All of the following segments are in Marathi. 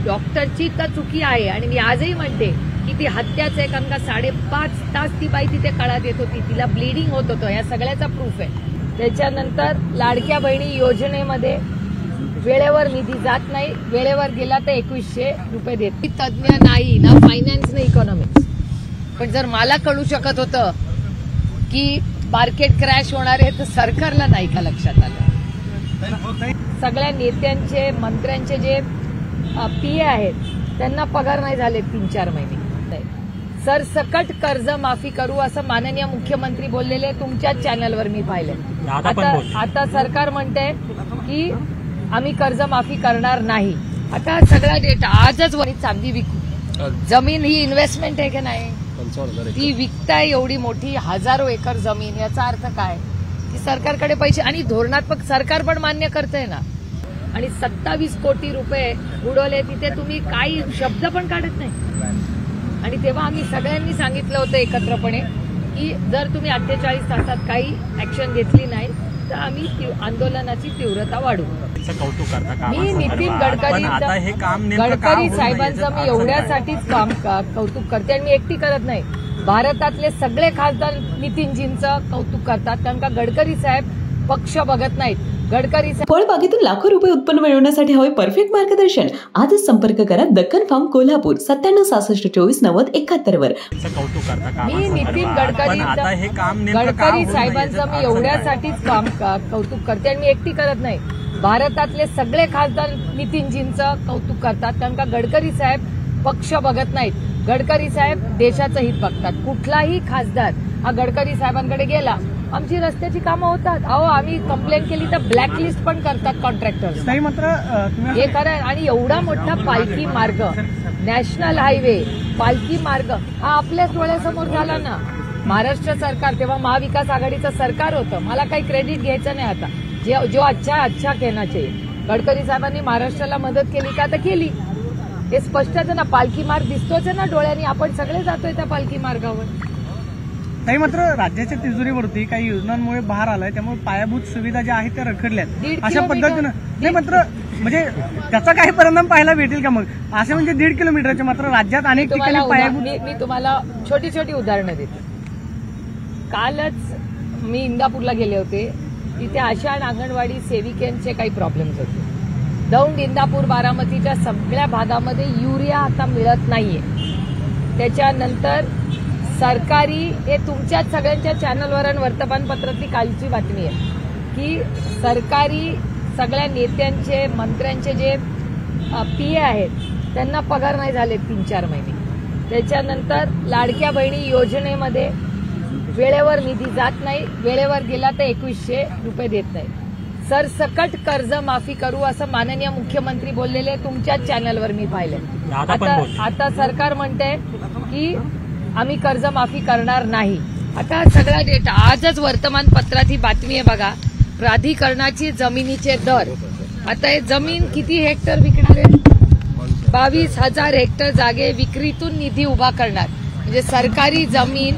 डॉक्टरची तर चुकी आहे आणि मी आजही म्हणते की ती हत्याच आहे, कारण का 5.5 तास ती बाई तिथे काळात येत होती, तिला ब्लिडिंग होत होतं, या सगळ्याचा प्रूफ आहे. त्याच्यानंतर लाडक्या बहिणी योजनेमध्ये वेळेवर निधी जात नाही, वेळेवर गेला तर 2100 रुपये देत. मी तज्ज्ञ नाही ना फायनान्स ना इकॉनॉमिक्स, पण जर मला कळू शकत होतं की मार्केट क्रॅश होणार आहे तर सरकारला नाही का लक्षात आलं. सगळ्या नेत्यांचे मंत्र्यांचे जे पीए आहेत त्यांना पगार नाही झाले 3-4 महिने. सरसकट कर्ज माफी करू असं माननीय मुख्यमंत्री बोललेले तुमच्याच चॅनलवर मी पाहिले. आता सरकार म्हणते की आम्ही कर्ज माफी करणार नाही. आता सगळा डेटा आजच वरी चांदी विकू, जमीन ही इन्व्हेस्टमेंट आहे की नाही, ती विकताय एवढी मोठी 1000 एकर जमीन, याचा अर्थ काय की सरकारकडे पैसे आणि धोरणात्मक सरकार पण मान्य करतंय ना. आणि 27 कोटी रुपये उडवले तिथे तुम्ही काही शब्द पण काढत नाही. आणि तेव्हा आम्ही सगळ्यांनी सांगितलं होतं एकत्रपणे की जर तुम्ही 48 तासात काही ऍक्शन घेतली नाही तर आम्ही आंदोलनाची तीव्रता वाढवू. कौतुक करता मी नितीन गडकरी साहेबांचं मी एवढ्यासाठीच काम कौतुक करते आणि मी एकटी करत नाही. भारतातले सगळे खासदार नितीनजींचं कौतुक करतात, कारण का गडकरी साहेब पक्ष बघत नाहीत. गडकरी फळबागेतून लाखो रुपये उत्पन्न मिळवण्यासाठी हवे परफेक्ट मार्गदर्शन. आजच संपर्क करा दक्कन फार्म कोल्हापूर 9766249071 वर. मी नितीन गडकरी साहेबांचं मी एवढ्यासाठीच काम कौतुक करते आणि मी एकटी करत नाही. भारतातले सगळे खासदार नितीनजींचं कौतुक करतात, कारण का गडकरी साहेब पक्ष बघत नाहीत. गडकरी साहेब देशाचं हित बघतात. कुठलाही खासदार हा गडकरी साहेबांकडे गेला आमची रस्त्याची कामं होतात, अहो आम्ही कंप्लेंट केली तर ब्लॅकलिस्ट पण करतात कॉन्ट्रॅक्टर्स. हे खरं. आणि एवढा मोठा पालखी मार्ग, नॅशनल हायवे पालखी मार्ग हा आपल्याच डोळ्यासमोर झाला ना. महाराष्ट्र सरकार तेव्हा महाविकास आघाडीचं सरकार होतं, मला काही क्रेडिट घ्यायचं नाही. आता जो अच्छा कहना चाहिए. गडकरी साहेबांनी महाराष्ट्राला मदत केली का तर केली, हे स्पष्टच ना. पालखी मार्ग दिसतोच ना डोळ्यांनी, आपण सगळे जातोय त्या पालखी मार्गावर. काही मात्र राज्याच्या तिजोरीवरती काही योजनांमुळे भार आलाय, त्यामुळे पायाभूत सुविधा ज्या आहेत त्या रखडल्यात अशा पद्धतीनं. नाही मात्र म्हणजे त्याचा काही परिणाम पाहायला भेटेल का मग असे म्हणजे 1.5 किलोमीटरच्या मात्र राज्यात अनेक ठिकाणी पायाभूत. मी तुम्हाला छोटी उदाहरणं देते. कालच मी इंदापूरला गेले होते, तिथे आशा आणि अंगणवाडी सेविकांचे काही प्रॉब्लेम्स होते. दौंड, इंदापूर, बारामतीच्या सगळ्या भागामध्ये युरिया आता मिळत नाहीये. त्याच्यानंतर सरकारी, हे तुमच्याच सगळ्यांच्या चॅनलवर आणि वर्तमानपत्रातली कालची बातमी आहे की सरकारी सगळ्या नेत्यांचे मंत्र्यांचे जे पीए आहेत त्यांना पगार नाही झाले 3-4 महिने. त्याच्यानंतर लाडक्या बहिणी योजनेमध्ये वेळेवर निधी जात नाही, वेळेवर गेला तर 2100 रुपये देत नाही. सरसकट कर्ज माफी करू असं माननीय मुख्यमंत्री बोललेले तुमच्याच चॅनलवर मी पाहिले. आता सरकार म्हणते की आम्ही कर्ज माफी करणार नाही. आता सगळा डेटा आजच वर्तमानपत्रात ही बातमी आहे बघा. प्राधिकरणाची जमिनीचे दर, आता हे जमीन किती हेक्टर विकणार आहे, 22,000 हेक्टर जागे विक्रीतून निधी उभा करणार. म्हणजे सरकारी जमीन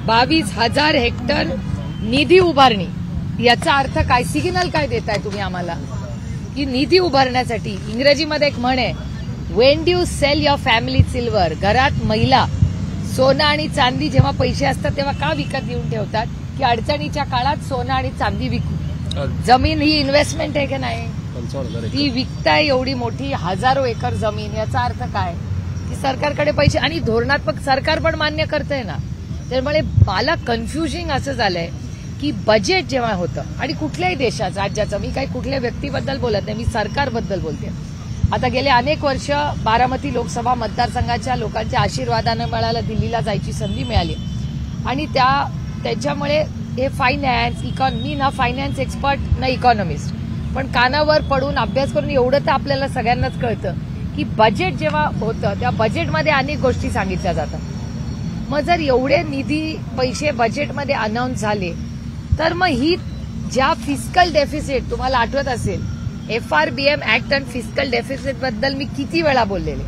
22,000 हेक्टर निधी उभारणी, याचा अर्थ काय, सिग्नल काय देताय तुम्ही आम्हाला की निधी उभारण्यासाठी. इंग्रजीमध्ये एक म्हण आहे, when do sell your family silver. घरात महिला सोनं आणि चांदी जेव्हा पैसे असतात तेव्हा का विकत घेऊन ठेवतात की अडचणीच्या काळात सोनं आणि चांदी विकू. जमीन ही इन्व्हेस्टमेंट आहे की नाही, ती विकताय एवढी मोठी 1000 एकर जमीन, याचा अर्थ काय की सरकारकडे पैसे आणि धोरणात्मक सरकार पण मान्य करतंय ना. त्यामुळे मला कन्फ्युजिंग असं झालंय की बजेट जेव्हा होतं आणि कुठल्याही देशाचं राज्याचं, मी काही कुठल्या व्यक्तीबद्दल बोलत नाही, मी सरकारबद्दल बोलते. आता गेले अनेक वर्ष बारामती लोकसभा मतदारसंघाच्या लोकांच्या आशीर्वादानं मला दिल्लीला जायची संधी मिळाली आणि त्याच्यामुळे हे फायनान्स मी ना फायनान्स एक्सपर्ट ना इकॉनॉमिस्ट, पण कानावर पडून अभ्यास करून एवढं तर आपल्याला सगळ्यांनाच कळतं की बजेट जेव्हा होतं त्या बजेटमध्ये अनेक गोष्टी सांगितल्या जातात. मग जर एवढे निधी पैसे बजेटमध्ये अनाऊन्स झाले तर मग ही ज्या फिस्कल डेफिसिट, तुम्हाला आठवत असेल FRBM ऍक्ट आणि फिस्कल डेफिसिट बद्दल मी किती वेळा बोललेले.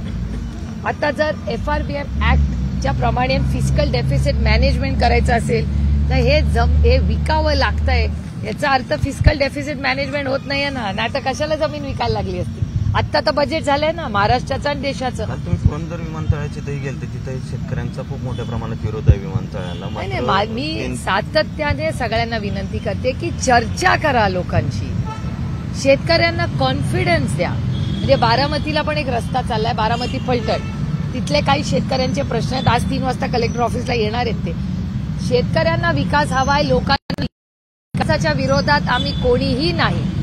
आता जर FRBM ऍक्टच्या प्रमाणे फिस्कल डेफिसिट मॅनेजमेंट करायचं असेल तर हे विकावं लागतंय, याचा अर्थ फिस्कल डेफिसिट मॅनेजमेंट होत नाहीये ना, नाही तर कशाला जमीन विकायला लागली असती. आत्ता तर बजेट झालंय ना महाराष्ट्राचं आणि देशाचं. काल तुम्ही पुरंदर विमानतळाच्या तिथे गेलते, तिथे शेतकऱ्यांचा खूप मोठ्या प्रमाणात विरोध आहे विमानतळाला. नाही, मी सातत्याने सगळ्यांना विनंती करते की चर्चा करा लोकांची, शेतकऱ्यांना कॉन्फिडन्स द्या. म्हणजे बारामतीला पण एक रस्ता चाललाय, बारामती फलटण, तिथले काही शेतकऱ्यांचे प्रश्न आहेत. आज 3 वाजता कलेक्टर ऑफिसला येणार आहेत ते. शेतकऱ्यांना विकास हवाय, लोकांना विकासाच्या विरोधात आम्ही कोणीही नाही.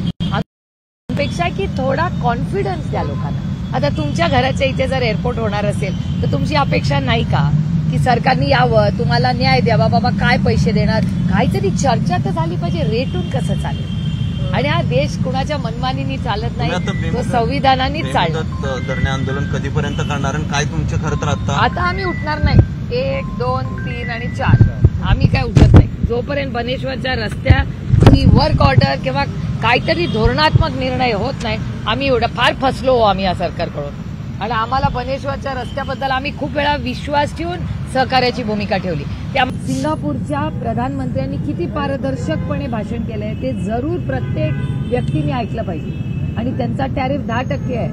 अपेक्षा की थोडा कॉन्फिडन्स द्या लोकांना. आता तुमच्या घराच्या इथे जर एअरपोर्ट होणार असेल तर तुमची अपेक्षा नाही का की सरकारने यावं, तुम्हाला न्याय द्यावा, बाबा काय पैसे देणार, काहीतरी चर्चा तर झाली पाहिजे. रेटून कसं चालेल? आणि हा देश कुणाच्या मनमानीनी चालत नाही, तो संविधानानेच चालतो. धरणे आंदोलन कधीपर्यंत करणार आणि काय तुमचे खरं तर आता आम्ही उठणार नाही. 1, 2, 3 आणि 4 आम्ही काय उठत नाही जोपर्यंत बनेश्वरच्या रस्त्याची वर्क ऑर्डर किंवा काहीतरी धोरणात्मक निर्णय होत नाही. आम्ही एवढं फार फसलो आम्ही या सरकारकडून, आणि आम्हाला बनेश्वरच्या रस्त्याबद्दल आम्ही खूप वेळा विश्वास ठेवून सहकार्याची भूमिका ठेवली. त्या सिंगापूरच्या प्रधानमंत्र्यांनी किती पारदर्शकपणे भाषण केलंय ते जरूर प्रत्येक व्यक्तीने ऐकलं पाहिजे. आणि त्यांचा टॅरिफ 10% आहे,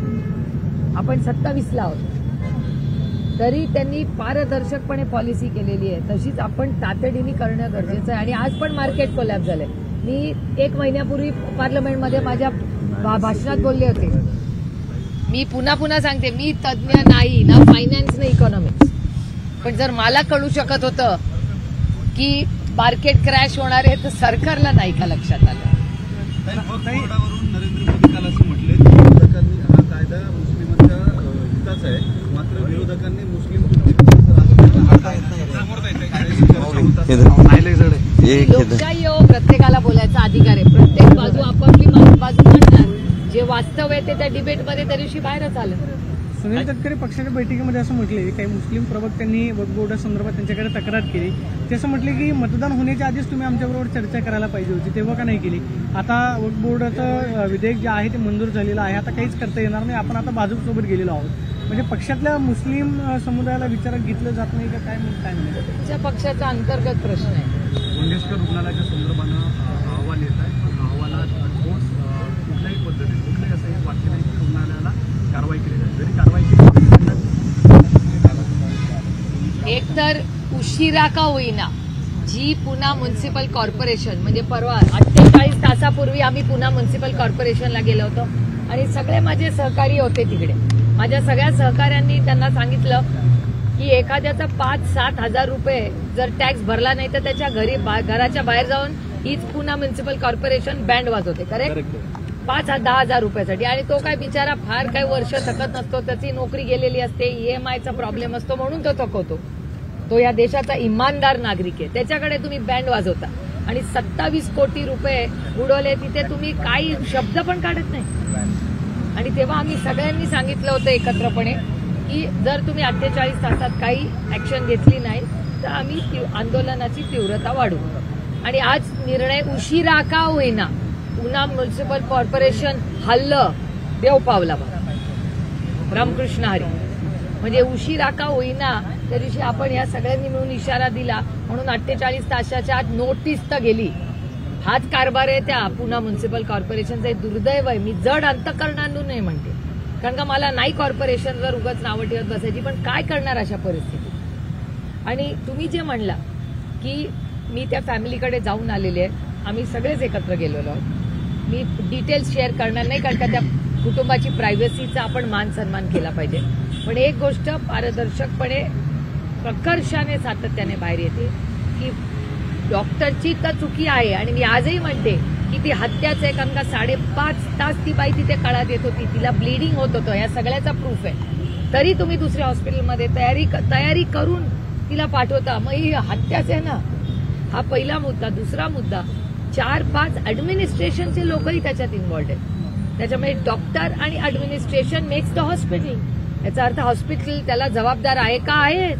आपण 27ला आहोत, तरी त्यांनी पारदर्शकपणे पॉलिसी केलेली आहे. तशीच आपण तातडीने करणं गरजेचं आहे. आणि आज पण मार्केट कोलॅप्स झालंय. मी 1 महिन्यापूर्वी पार्लमेंटमध्ये माझ्या भाषणात बोलले होते, मी पुन्हा सांगते, मी तज्ज्ञ नाही ना फायनान्स ना इकॉनॉमिक्स, पण जर मला कळू शकत होतं की मार्केट क्रॅश होणार आहे तर सरकारला नाही का लक्षात आलं? नरेंद्र मोदी काल असं म्हटले, विरोधकांनी हा कायदा मुस्लिमांच्या हिताचा आहे, मात्र विरोधकांनी मुस्लिम लोकशाही हो, प्रत्येकाला बोलायचा अधिकार आहे. प्रत्येक बाजू आपापली बाजू मांडणार. जे वास्तव आहे ते त्या डिबेटमध्ये त्या दिवशी बाहेरच आलं. सुनील तटकरे पक्षाच्या बैठकीमध्ये असं म्हटले, काही मुस्लिम प्रवक्त्यांनी वक्फ बोर्डासंदर्भात त्यांच्याकडे तक्रार केली. ते असं म्हटले की मतदान होण्याच्या आधीच तुम्ही आमच्याबरोबर चर्चा करायला पाहिजे होती, तेव्हा का नाही केली? आता वक्फ बोर्डाचं विधेयक जे आहे ते मंजूर झालेलं आहे, आता काहीच करता येणार नाही, आपण आता भाजपसोबत गेलेलो आहोत. म्हणजे पक्षातल्या मुस्लिम समुदायाला विचारात घेतलं जात नाही का काय म्हणतात? तुमच्या पक्षाचा अंतर्गत प्रश्न आहे. मंगेशकर रुग्णालयाच्या संदर्भानं अहवाल येत आहे, पण अहवालात ठोस कुठल्याही पद्धतीने कुठलंही असं एक वाक्य नाही की रुग्णालयाला कारवाई केली जाईल. जरी कारवाई केली एकतर उशिरा का होईना जी पुणा म्युन्सिपल कॉर्पोरेशन, म्हणजे परवा 48 तासापूर्वी आम्ही पुणा म्युन्सिपल कॉर्पोरेशनला गेलो होतो आणि सगळे माझे सहकारी होते तिकडे. माझ्या सगळ्या सहकाऱ्यांनी त्यांना सांगितलं की एखाद्याचा 5-7 हजार रुपये जर टॅक्स भरला नाही तर त्याच्या घराच्या बाहेर जाऊन हीच पुणा म्युन्सिपल कॉर्पोरेशन बँड वाजवते. करेक्ट? 5-10 हजार रुपयासाठी. आणि तो काय बिचारा फार काही वर्ष थकत नसतो, त्याची नोकरी गेलेली असते, EMIचा प्रॉब्लेम असतो म्हणून तो थकवतो. तो या देशाचा इमानदार नागरिक आहे, त्याच्याकडे तुम्ही बँड वाजवता आणि 27 कोटी रुपये उडवले. तिथे तुम्ही काही शब्द पण काढत नाही. आणि तेव्हा आम्ही सगळ्यांनी सांगितलं होतं एकत्रपणे की जर तुम्ही 48 तासात काही ऍक्शन घेतली नाही तर आम्ही आंदोलनाची तीव्रता वाढवू. आणि आज निर्णय उशिरा का होईना पुणा म्युन्सिपल कॉर्पोरेशन हल्लं, देव पावला बघा, रामकृष्ण हरी. म्हणजे उशिरा का होईना त्या दिवशी आपण या सगळ्यांनी मिळून इशारा दिला म्हणून 48 तासाच्या आत नोटीस तर गेली. हाच कारभार आहे त्या पुणा म्युन्सिपल कॉर्पोरेशनचं. हे दुर्दैव आहे. मी जड अंतकरणातून नाही म्हणते, कारण का मला नाही कॉर्पोरेशनवर उगाच नावं ठेवत बसायची, पण काय करणार अशा परिस्थितीत? आणि तुम्ही जे म्हणला की मी त्या फॅमिलीकडे जाऊन आलेले आहे, आम्ही सगळेच एकत्र गेलेलो आहोत. मी डिटेल्स शेअर करणार नाही, कारण का त्या कुटुंबाची प्रायव्हसीचा आपण मान सन्मान केला पाहिजे. पण एक गोष्ट पारदर्शकपणे प्रकर्षाने सातत्याने बाहेर येते की डॉक्टरची तर चुकी आहे. आणि मी आजही म्हणते की ती हत्याच आहे, कारण का 5.5 तास ती बाई तिथे काळात येत होती, तिला ब्लिडिंग होत होतं, या सगळ्याचा प्रूफ आहे. तरी तुम्ही दुसऱ्या हॉस्पिटलमध्ये तयारी करून तिला पाठवता, मग ही हत्याच आहे ना. हा पहिला मुद्दा. दुसरा मुद्दा, 4-5 ऍडमिनिस्ट्रेशनचे लोकही त्याच्यात इन्व्हॉल्ड आहेत. त्याच्यामुळे डॉक्टर आणि ऍडमिनिस्ट्रेशन मेक्स द हॉस्पिटल. याचा अर्थ हॉस्पिटल त्याला जबाबदार आहे का? आहे.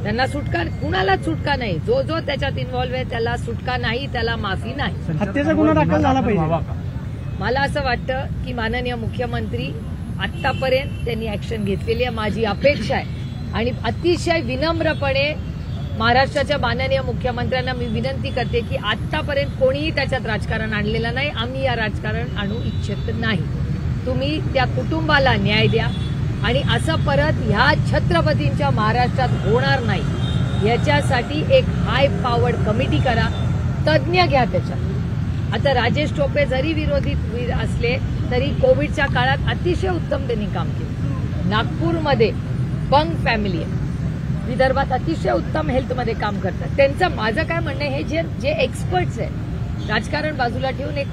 त्यांना सुटका, कुणालाच सुटका नाही. जो जो त्याच्यात इन्व्हॉल्व आहे त्याला सुटका नाही, त्याला माफी नाही. हत्येचा गुन्हा दाखल झाला पाहिजे. मला असं वाटतं की माननीय मुख्यमंत्री आतापर्यंत त्यांनी ऍक्शन घेतलेली आहे. माझी अपेक्षा आहे आणि अतिशय विनम्रपणे महाराष्ट्राच्या माननीय मुख्यमंत्र्यांना मी विनंती करते की आतापर्यंत कोणीही त्याच्यात राजकारण आणलेलं नाही. आम्ही या राजकारण आणू इच्छित नाही. तुम्ही त्या कुटुंबाला न्याय द्या आणि असं परत ह्या छत्रपतींच्या महाराष्ट्रात होणार नाही याच्यासाठी एक हाय पॉवर्ड कमिटी करा, तज्ज्ञ घ्या त्याच्यात. आता राजेश टोपे जरी विरोधी असले तरी कोविडच्या काळात अतिशय उत्तम त्यांनी काम केलं. नागपूरमध्ये बंग फॅमिली आहे, विदर्भात अतिशय उत्तम हेल्थमध्ये काम करतात. त्यांचं माझं काय म्हणणं आहे, हे जे एक्सपर्ट्स आहे राजकारण बाजूला ठेवून एक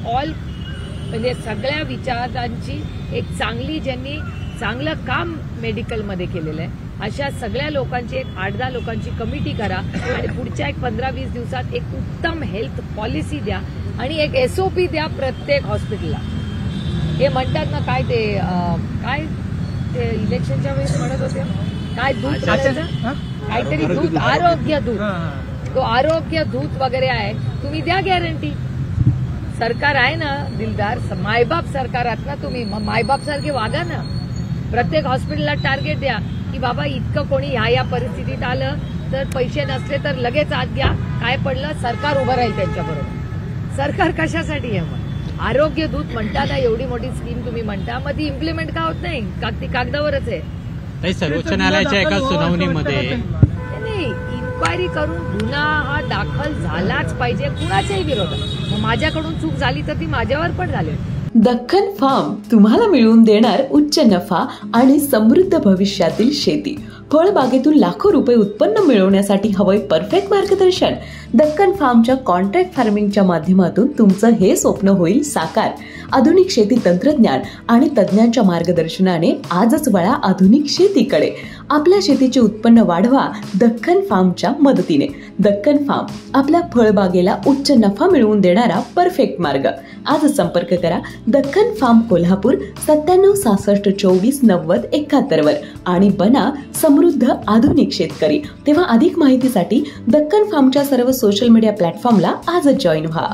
म्हणजे सगळ्या विचारांची एक चांगली, ज्यांनी चांगलं काम मेडिकलमध्ये केलेलं आहे अशा सगळ्या लोकांची एक 8-10 लोकांची कमिटी करा आणि पुढच्या एक 15-20 दिवसात एक उत्तम हेल्थ पॉलिसी द्या आणि एक SOP द्या प्रत्येक हॉस्पिटलला. हे म्हणतात ना काय ते इलेक्शनच्या वेळेस म्हणत होते, काय दूध काहीतरी दूध, आरोग्य दूध, तो आरोग्य दूध वगैरे आहे, तुम्ही द्या गॅरंटी. सरकार आहे ना दिलदार, मायबाप सरकार आहात ना तुम्ही, मायबाप सारखे वागा ना. प्रत्येक हॉस्पिटलला टार्गेट द्या की बाबा इतकं कोणी ह्या परिस्थितीत आलं तर पैसे नसले तर लगेच आत द्या, काय पडलं सरकार उभं राहील त्यांच्याबरोबर. सरकार कशासाठी आहे मग? आरोग्य दूत म्हणताना एवढी मोठी स्कीम तुम्ही म्हणता, मग ती इम्प्लिमेंट का होत नाही? ती कागदावरच आहे. सर्वोच्च न्यायालयाच्या एका सुनावणीमध्ये इन्क्वायरी करून गुन्हा हा दाखल झालाच पाहिजे कुणाच्याही विरोधात. मग माझ्याकडून चूक झाली तर ती माझ्यावर पण झाली. दक्कन फार्म तुम्हाला मिळवून देणार उच्च नफा आणि समृद्ध भविष्यातील शेती. फळबागेतून लाखो रुपये उत्पन्न मिळवण्यासाठी हवंय परफेक्ट मार्गदर्शन. दक्कन फार्मच्या कॉन्ट्रॅक्ट फार्मिंगच्या माध्यमातून तुमचं हे स्वप्न होईल साकार. आधुनिक शेती तंत्रज्ञान आणि तज्ज्ञांच्या मार्गदर्शनाने आजच वळा आधुनिक शेतीकडे. आपल्या शेतीचे उत्पन्न वाढवा दक्कन फार्मच्या मदतीने. दक्कन फार्म आपल्या फळबागेला उच्च नफा मिळवून देणारा परफेक्ट मार्ग. आज संपर्क करा दक्कन फार्म कोल्हापूर 9766249071 वर आणि बना समृद्ध आधुनिक शेतकरी. तेव्हा अधिक माहितीसाठी दक्कन फार्मच्या सर्व सोशल मीडिया प्लॅटफॉर्मला आजच जॉईन व्हा.